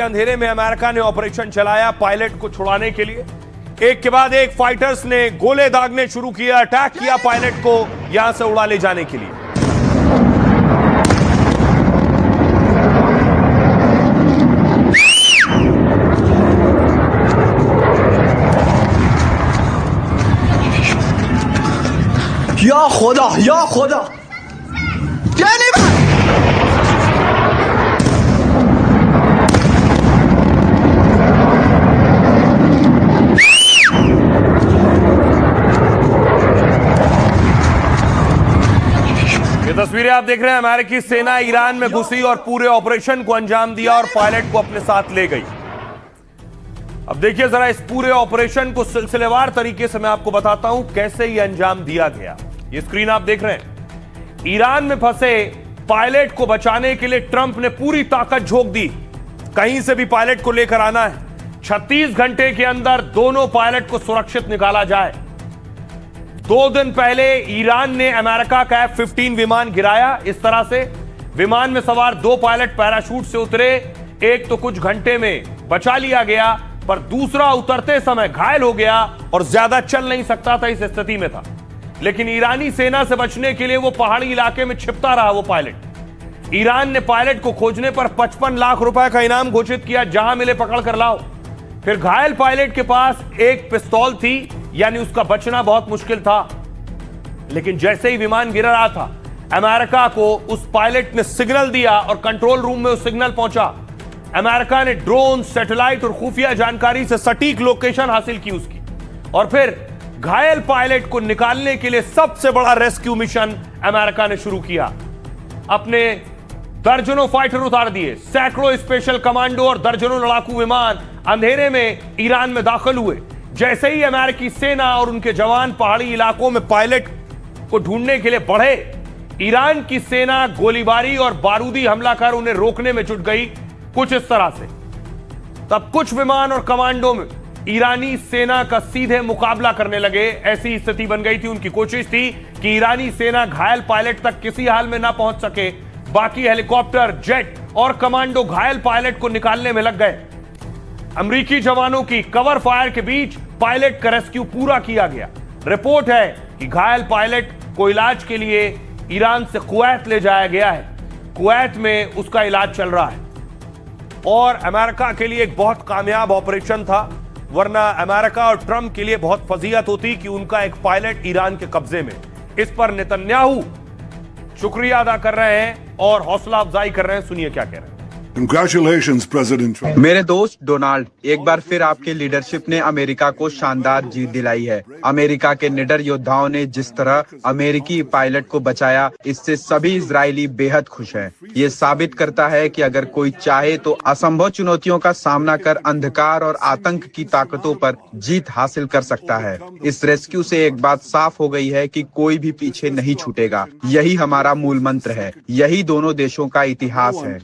अंधेरे में अमेरिका ने ऑपरेशन चलाया पायलट को छुड़ाने के लिए। एक के बाद एक फाइटर्स ने गोले दागने शुरू किया, अटैक किया पायलट को यहां से उड़ा ले जाने के लिए। या खुदा, या खुदा, ये तस्वीरें आप देख रहे हैं, अमेरिकी सेना ईरान में घुसी और पूरे ऑपरेशन को अंजाम दिया और पायलट को अपने साथ ले गई। अब देखिए जरा इस पूरे ऑपरेशन को सिलसिलेवार तरीके से मैं आपको बताता हूं कैसे ये अंजाम दिया गया। ये स्क्रीन आप देख रहे हैं, ईरान में फंसे पायलट को बचाने के लिए ट्रंप ने पूरी ताकत झोंक दी। कहीं से भी पायलट को लेकर आना है, 36 घंटे के अंदर दोनों पायलट को सुरक्षित निकाला जाए। 2 दिन पहले ईरान ने अमेरिका का F-15 विमान गिराया। इस तरह से विमान में सवार 2 पायलट पैराशूट से उतरे। एक तो कुछ घंटे में बचा लिया गया, पर दूसरा उतरते समय घायल हो गया और ज्यादा चल नहीं सकता था, इस स्थिति में था। लेकिन ईरानी सेना से बचने के लिए वो पहाड़ी इलाके में छिपता रहा वो पायलट। ईरान ने पायलट को खोजने पर 55 लाख रुपए का इनाम घोषित किया, जहां मिले पकड़ कर लाओ। फिर घायल पायलट के पास एक पिस्तौल थी, यानी उसका बचना बहुत मुश्किल था। लेकिन जैसे ही विमान गिर रहा था, अमेरिका को उस पायलट ने सिग्नल दिया और कंट्रोल रूम में वो सिग्नल पहुंचा। अमेरिका ने ड्रोन, सैटेलाइट और खुफिया जानकारी से सटीक लोकेशन हासिल की उसकी, और फिर घायल पायलट को निकालने के लिए सबसे बड़ा रेस्क्यू मिशन अमेरिका ने शुरू किया। अपने दर्जनों फाइटर उतार दिए, सैकड़ों स्पेशल कमांडो और दर्जनों लड़ाकू विमान अंधेरे में ईरान में दाखिल हुए। जैसे ही अमेरिकी सेना और उनके जवान पहाड़ी इलाकों में पायलट को ढूंढने के लिए बढ़े, ईरान की सेना गोलीबारी और बारूदी हमला कर उन्हें रोकने में जुट गई, कुछ इस तरह से। तब कुछ विमान और कमांडो में ईरानी सेना का सीधे मुकाबला करने लगे। ऐसी स्थिति बन गई थी, उनकी कोशिश थी कि ईरानी सेना घायल पायलट तक किसी हाल में ना पहुंच सके। बाकी हेलीकॉप्टर, जेट और कमांडो घायल पायलट को निकालने में लग गए। अमेरिकी जवानों की कवर फायर के बीच पायलट का रेस्क्यू पूरा किया गया। रिपोर्ट है कि घायल पायलट को इलाज के लिए ईरान से कुवैत ले जाया गया है। कुवैत में उसका इलाज चल रहा है। और अमेरिका के लिए एक बहुत कामयाब ऑपरेशन था, वरना अमेरिका और ट्रंप के लिए बहुत फजीहत होती कि उनका एक पायलट ईरान के कब्जे में। इस पर नेतन्याहू शुक्रिया अदा कर रहे हैं और हौसला अफजाई कर रहे हैं। सुनिए क्या कह रहे हैं। Congratulations, President Trump. मेरे दोस्त डोनाल्ड, एक बार फिर आपके लीडरशिप ने अमेरिका को शानदार जीत दिलाई है। अमेरिका के निडर योद्धाओं ने जिस तरह अमेरिकी पायलट को बचाया, इससे सभी इजरायली बेहद खुश हैं। ये साबित करता है कि अगर कोई चाहे तो असंभव चुनौतियों का सामना कर अंधकार और आतंक की ताकतों पर जीत हासिल कर सकता है। इस रेस्क्यू से एक बात साफ हो गई है कि कोई भी पीछे नहीं छूटेगा। यही हमारा मूल मंत्र है, यही दोनों देशों का इतिहास है।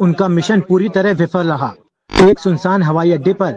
उनका मिशन पूरी तरह विफल रहा। एक सुनसान हवाई अड्डे पर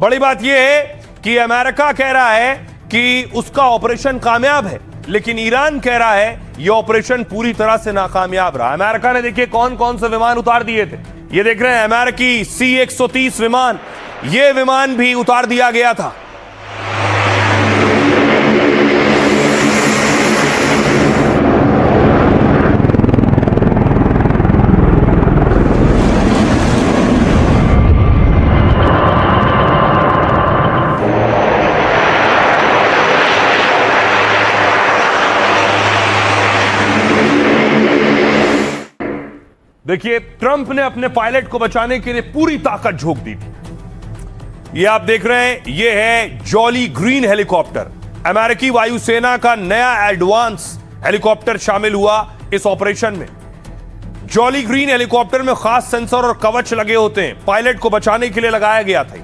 बड़ी बात यह है कि अमेरिका कह रहा है कि उसका ऑपरेशन कामयाब है, लेकिन ईरान कह रहा है यह ऑपरेशन पूरी तरह से नाकामयाब रहा। अमेरिका ने देखिए कौन कौन से विमान उतार दिए थे। ये देख रहे हैं अमेरिकी C-130 विमान, ये विमान भी उतार दिया गया था। देखिए ट्रंप ने अपने पायलट को बचाने के लिए पूरी ताकत झोंक दी थी। ये आप देख रहे हैं, ये है जॉली ग्रीन हेलीकॉप्टर। अमेरिकी वायुसेना का नया एडवांस हेलीकॉप्टर शामिल हुआ इस ऑपरेशन में। जॉली ग्रीन हेलीकॉप्टर में खास सेंसर और कवच लगे होते हैं, पायलट को बचाने के लिए लगाया गया था।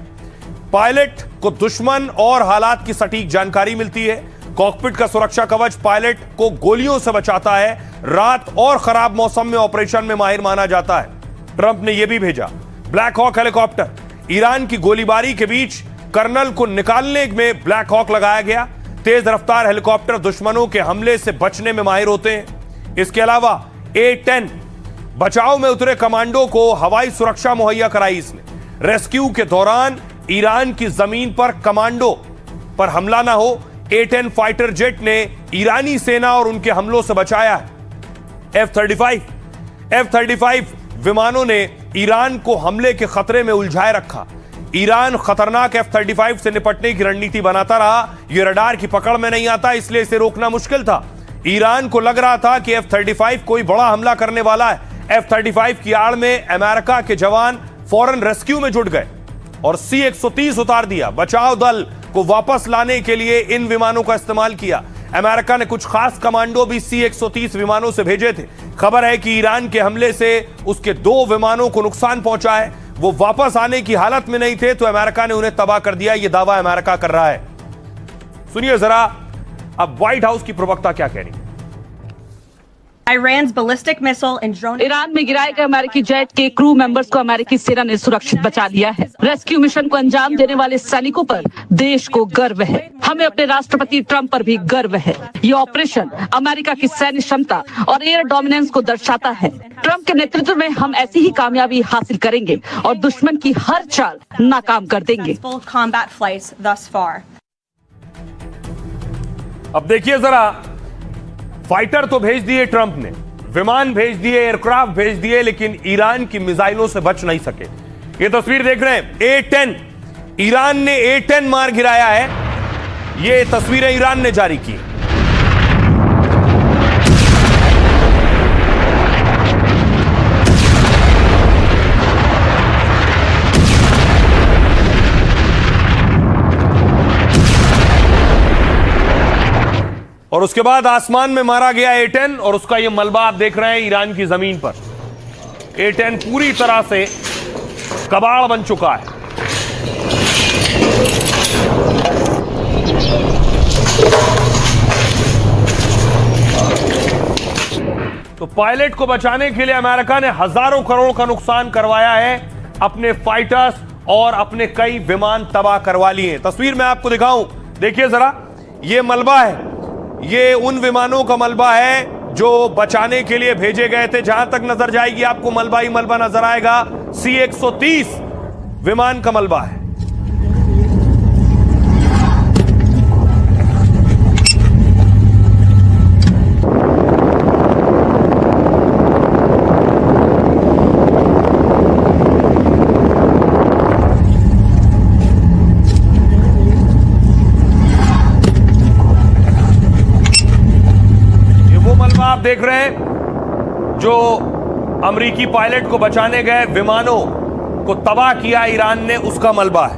पायलट को दुश्मन और हालात की सटीक जानकारी मिलती है। कॉकपिट का सुरक्षा कवच पायलट को गोलियों से बचाता है। रात और खराब मौसम में ऑपरेशन में माहिर माना जाता है। ट्रंप ने यह भी भेजा ब्लैक हॉक हेलीकॉप्टर। ईरान की गोलीबारी के बीच कर्नल को निकालने में ब्लैक हॉक लगाया गया। तेज रफ्तार हेलीकॉप्टर दुश्मनों के हमले से बचने में माहिर होते हैं। इसके अलावा A-10 बचाव में उतरे कमांडो को हवाई सुरक्षा मुहैया कराई इसने। रेस्क्यू के दौरान ईरान की जमीन पर कमांडो पर हमला ना हो, A-10 फाइटर जेट ने ईरानी सेना और उनके हमलों से बचाया है। F-35 विमानों ने ईरान को हमले के खतरे में उलझाए रखा। ईरान खतरनाक F-35 से निपटने की रणनीति बनाता रहा। यह रडार की पकड़ में नहीं आता, इसलिए इसे रोकना मुश्किल था। ईरान को लग रहा था कि F-35 कोई बड़ा हमला करने वाला है। F-35 की आड़ में अमेरिका के जवान फौरन रेस्क्यू में जुट गए और C-130 उतार दिया। बचाव दल को वापस लाने के लिए इन विमानों का इस्तेमाल किया। अमेरिका ने कुछ खास कमांडो भी C-130 विमानों से भेजे थे। खबर है कि ईरान के हमले से उसके 2 विमानों को नुकसान पहुंचा है। वो वापस आने की हालत में नहीं थे तो अमेरिका ने उन्हें तबाह कर दिया। यह दावा अमेरिका कर रहा है। सुनिए जरा अब व्हाइट हाउस की प्रवक्ता क्या कह रही है। Iran's ballistic missile and drone. Iran में गिराए गए अमेरिकी जेट के क्रू मेंबर्स को अमेरिकी सेना ने सुरक्षित बचा लिया है। रेस्क्यू मिशन को अंजाम देने वाले सैनिकों पर देश को गर्व है। हमें अपने राष्ट्रपति ट्रंप पर भी गर्व है। ये ऑपरेशन अमेरिका की सैन्य क्षमता और एयर डोमिनेंस को दर्शाता है। ट्रंप के नेतृत्व में हम ऐसी ही कामयाबी हासिल करेंगे और दुश्मन की हर चाल नाकाम कर देंगे। Combat flights thus far. अब देखिए जरा, फाइटर तो भेज दिए ट्रंप ने, विमान भेज दिए, एयरक्राफ्ट भेज दिए, लेकिन ईरान की मिसाइलों से बच नहीं सके। ये तस्वीर देख रहे हैं A-10, ईरान ने A-10 मार गिराया है। ये तस्वीरें ईरान ने जारी की। और उसके बाद आसमान में मारा गया A-10 और उसका ये मलबा आप देख रहे हैं ईरान की जमीन पर। A-10 पूरी तरह से कबाड़ बन चुका है। तो पायलट को बचाने के लिए अमेरिका ने हजारों करोड़ का नुकसान करवाया है। अपने फाइटर्स और अपने कई विमान तबाह करवा लिए। तस्वीर मैं आपको दिखाऊं, देखिए जरा, ये मलबा है। ये उन विमानों का मलबा है जो बचाने के लिए भेजे गए थे। जहां तक नजर जाएगी आपको मलबा ही मलबा नजर आएगा। C-130 विमान का मलबा है। आप देख रहे हैं जो अमेरिकी पायलट को बचाने गए विमानों को तबाह किया ईरान ने, उसका मलबा है।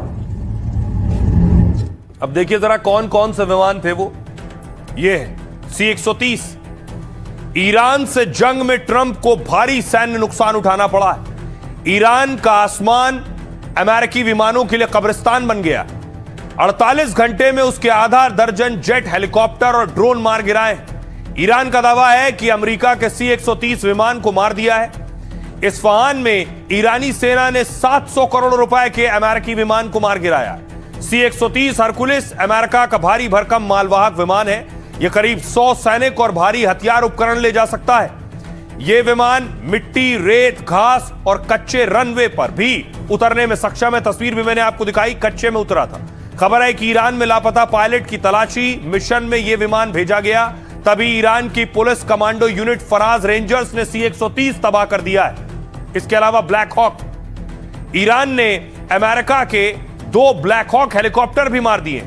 अब देखिए जरा कौन कौन से विमान थे वो। ये है C-130। ईरान से जंग में ट्रंप को भारी सैन्य नुकसान उठाना पड़ा है। ईरान का आसमान अमेरिकी विमानों के लिए कब्रिस्तान बन गया। 48 घंटे में उसके आधा दर्जन जेट, हेलीकॉप्टर और ड्रोन मार गिराए। ईरान का दावा है कि अमेरिका के C-130 विमान को मार दिया है। इस्फहान में ईरानी सेना ने 700 करोड़ रुपए के अमेरिकी विमान को मार गिराया। C-130 हरकुलिस अमेरिका का भारी भरकम मालवाहक विमान है। यह करीब 100 सैनिक और भारी हथियार उपकरण ले जा सकता है। यह विमान मिट्टी, रेत, घास और कच्चे रनवे पर भी उतरने में सक्षम है। तस्वीर भी मैंने आपको दिखाई, कच्चे में उतरा था। खबर है कि ईरान में लापता पायलट की तलाशी मिशन में यह विमान भेजा गया। तभी ईरान की police commando unit Faraz rangers ने C-130 तबाह कर दिया है। इसके अलावा ब्लैक हॉक, ईरान ने अमेरिका के 2 ब्लैक हॉक हेलीकॉप्टर भी मार दिए।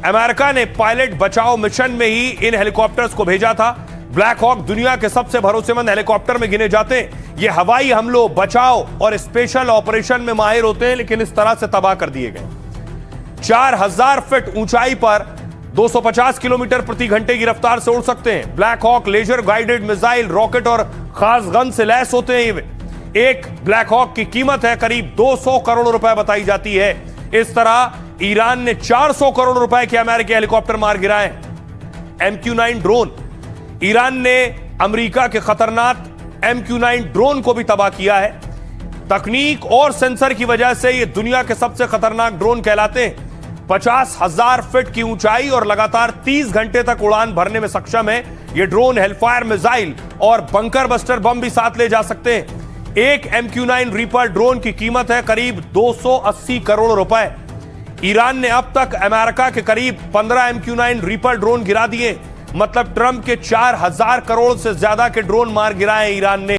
अमेरिका ने पायलट बचाओ मिशन में ही इन हेलीकॉप्टर्स को भेजा था। ब्लैक हॉक दुनिया के सबसे भरोसेमंद हेलीकॉप्टर में गिने जाते हैं। ये हवाई हमलों, बचाव और स्पेशल ऑपरेशन में माहिर होते हैं, लेकिन इस तरह से तबाह कर दिए गए। 4000 फीट ऊंचाई पर 250 किलोमीटर प्रति घंटे की रफ्तार से उड़ सकते हैं। Black hawk laser guided missile, rocket और खास गन से लैस होते हैं। एक ब्लैक हॉक की कीमत है करीब 200 करोड़ रुपए बताई जाती है। इस तरह ईरान ने 400 करोड़ रुपए के अमेरिकी हेलीकॉप्टर मार गिराए। MQ-9 ड्रोन, ईरान ने अमेरिका के खतरनाक MQ-9 ड्रोन को भी तबाह किया है। तकनीक और सेंसर की वजह से ये दुनिया के सबसे खतरनाक ड्रोन कहलाते हैं। 50,000 फीट की ऊंचाई और लगातार 30 घंटे तक उड़ान भरने में सक्षम है। यह ड्रोन हेलफायर मिसाइल और बंकर बस्टर बम भी साथ ले जा सकते हैं। एक MQ-9 रीपर ड्रोन की कीमत है करीब 280 करोड़ रुपए। ईरान ने अब तक अमेरिका के करीब 15 MQ-9 रीपर ड्रोन गिरा दिए। मतलब ट्रंप के 4000 करोड़ से ज्यादा के ड्रोन मार गिराए ईरान ने।